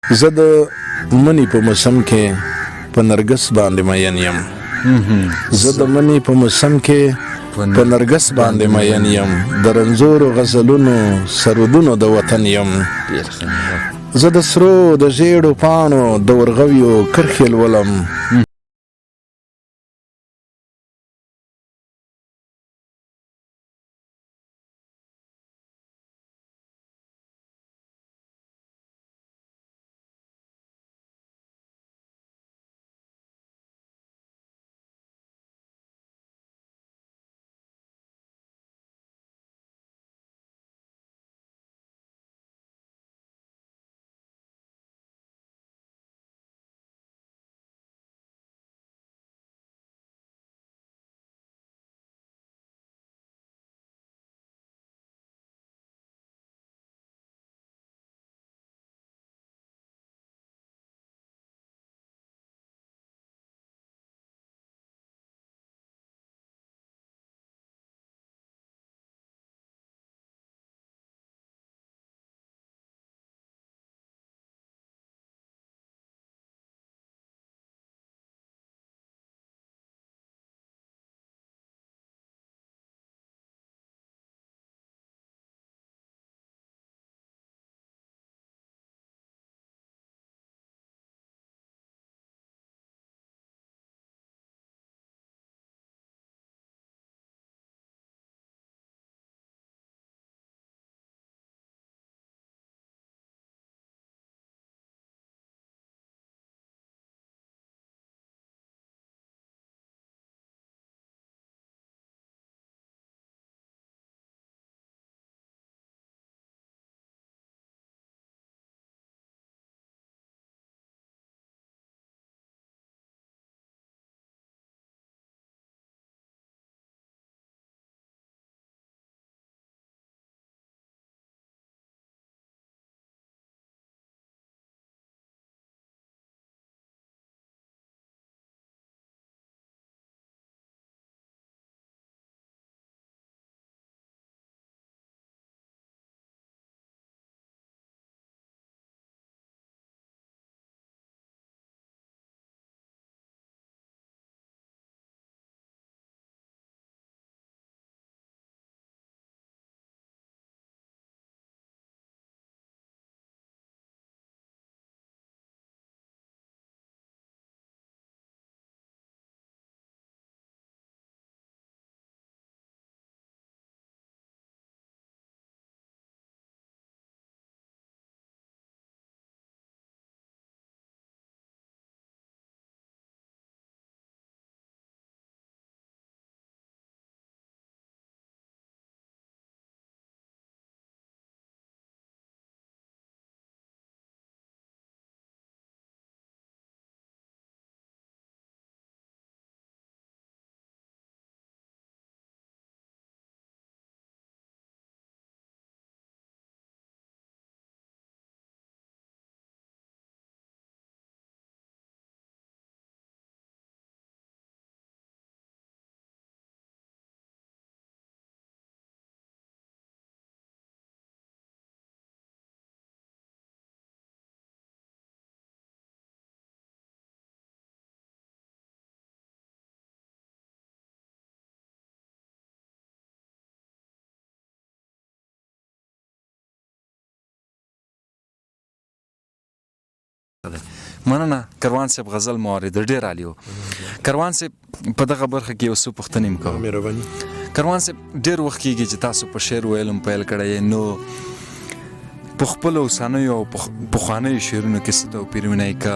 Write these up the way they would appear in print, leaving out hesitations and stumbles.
زه د مني په موسم کې په نرګس باندې مین یم. زه د مني په موسم کې په نرګس باندې مین یم. د رنځورو غزلونو سرودونو د وطن یم. زه د سرو د ژیړو پاڼو د ورغویو کرښې لولم. مننه کروان صاحب، غزل مورد ډیر عالی و. کروان صاحب په دغه برخه کې یو څه پوښتنې م کوم. کروان صاحب ډیر وخت کېږي چې تاسو په شعر ویلم پیل کړی، نو په خپلو اوسنیو او پخوانیو شعرونو کې څه توپیر وینئ؟ که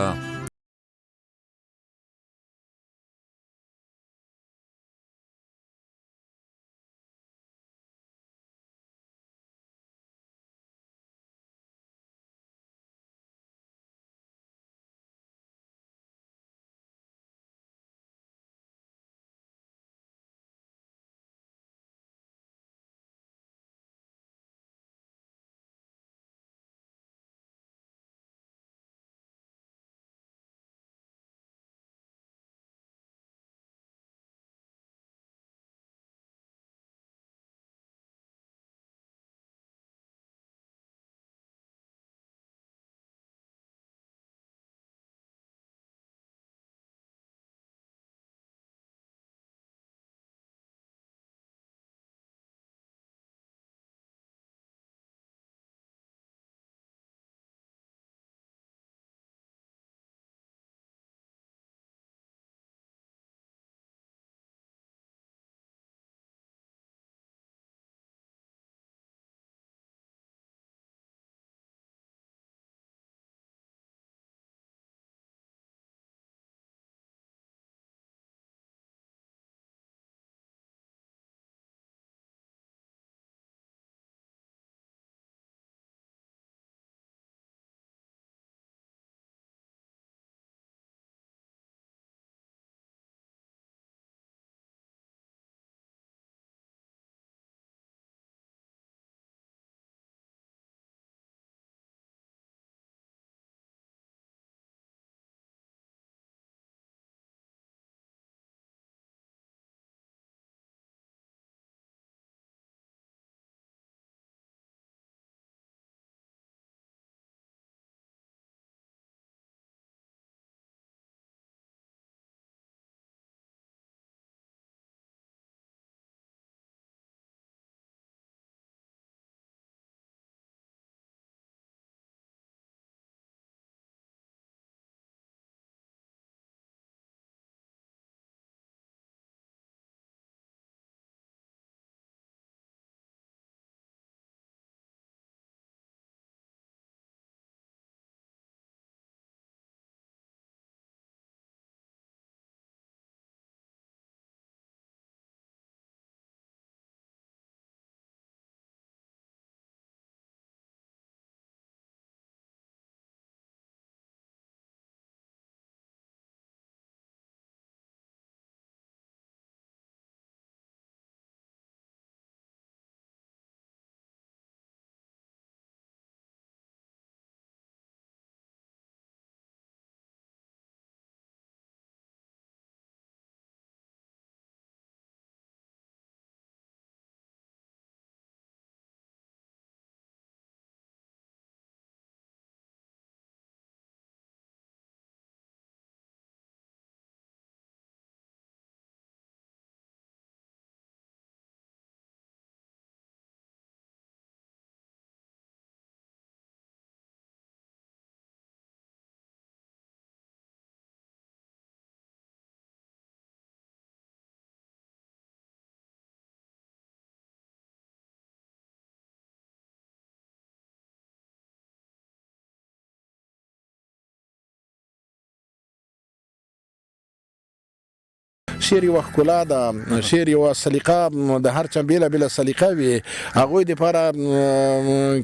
شعر یوه ښکلا ده، شعر یوه سلیقه، د هر چا بېله بېله سلیقه وي. هغوی دپاره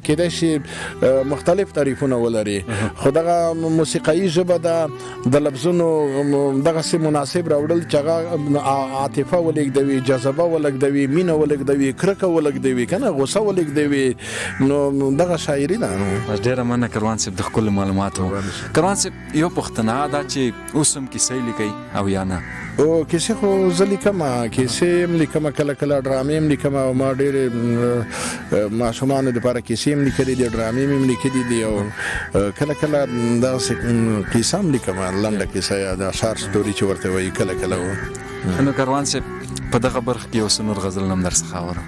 کیدای شي مختلف تعریفونه ولري، خو دغه موسیقایي ژبه ده د لفظونو دغسې مناسب راوړل چې هغه عاطفه ولېږدوي، جذبه ولېږدوي، مینه ولېږدوي، کرکه ولېږدوي، که نه غوسه ولېږدوي. نو دغه شاعري ده. ډېره مننه کروان صاحب د ښکلو معلوماتو. کروان صاحب یو پوښتنه ده چې اوس هم کیسې لیکئ او یا نه؟ او کیسې خو زه لیکمه، کیسې هم لیکمه، کله کله ډرامې هم لیکمه. او ما ډېرې ماشومانو دپاره کیسې هم لیکلي دي، ډرامې هم لیکلي دي، او کله کله دغسې کیسه هم لیکمه، لنډه کیسه یا د اشعار سټوري چې ورته وایي کله کله. نو کروان صاحب په دغه برخه کې یو څه نور غزلونه هم درڅخه اورم.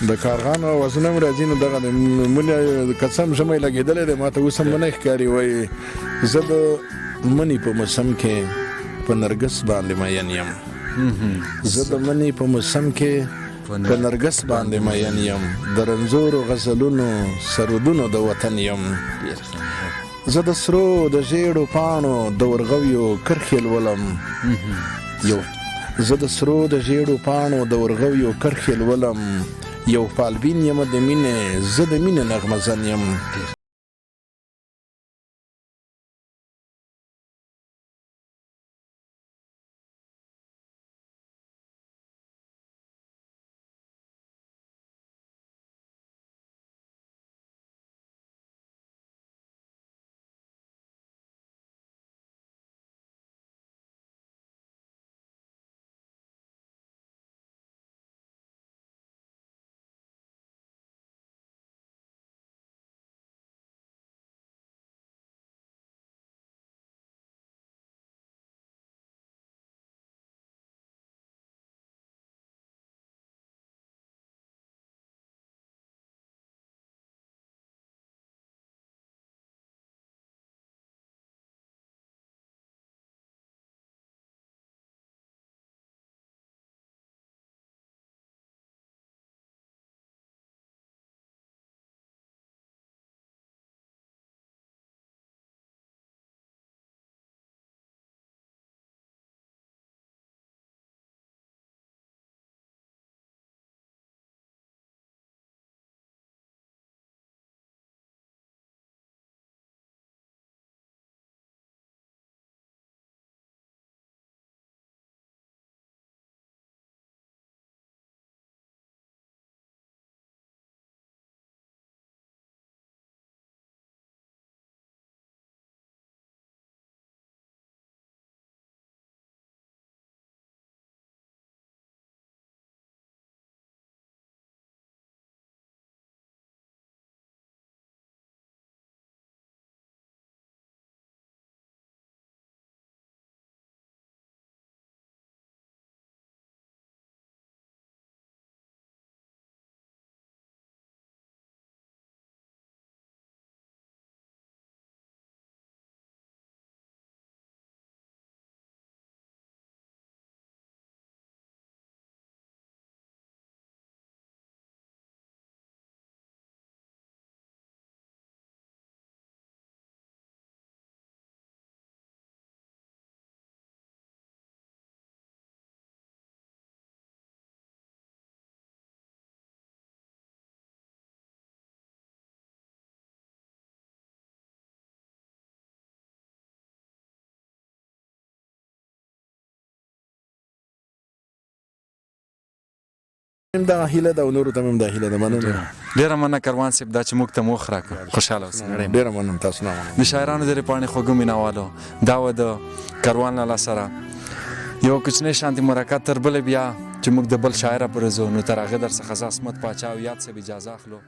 د کارغانو اوازونه هم راځي. نو دغه مونې که څه هم ژمی لګېدلی دی، ما ته اوس هم منی ښکاري. وایي زه د مني په موسم کې په نرګس باندې مین یم، زه د مني په موسم کې په نرګس باندې مین یم، د رنځورو غزلونو سرودونو د وطن یم. زه د سرو د ژیړو پاڼو د ورغویو کرښې لولم، زه د سرو د ژیړو پاڼو د ورغویو کرښې لولم، یو پالبین یم د مینې، زه د مینې نغمه زن یم. دا هیله ده او نورو ته هم دا هیله ده. مننه، ډېره مننه کروان صاحب دا چې موږ ته موخ راکړه. خوشحاله اوسئ. ډېره مننه، تاسو نه مننه. د شاعرانو د پاڼې خوږو مینوالو، دا و د کروان لالا سره یو کوچنی شانتي مرکه. تر بله بیا چې موږ د بل شاعره پورې ځو، نو تر هغې در څخه زه عصمت پاچا او یاد صاحب اجازه اخلو.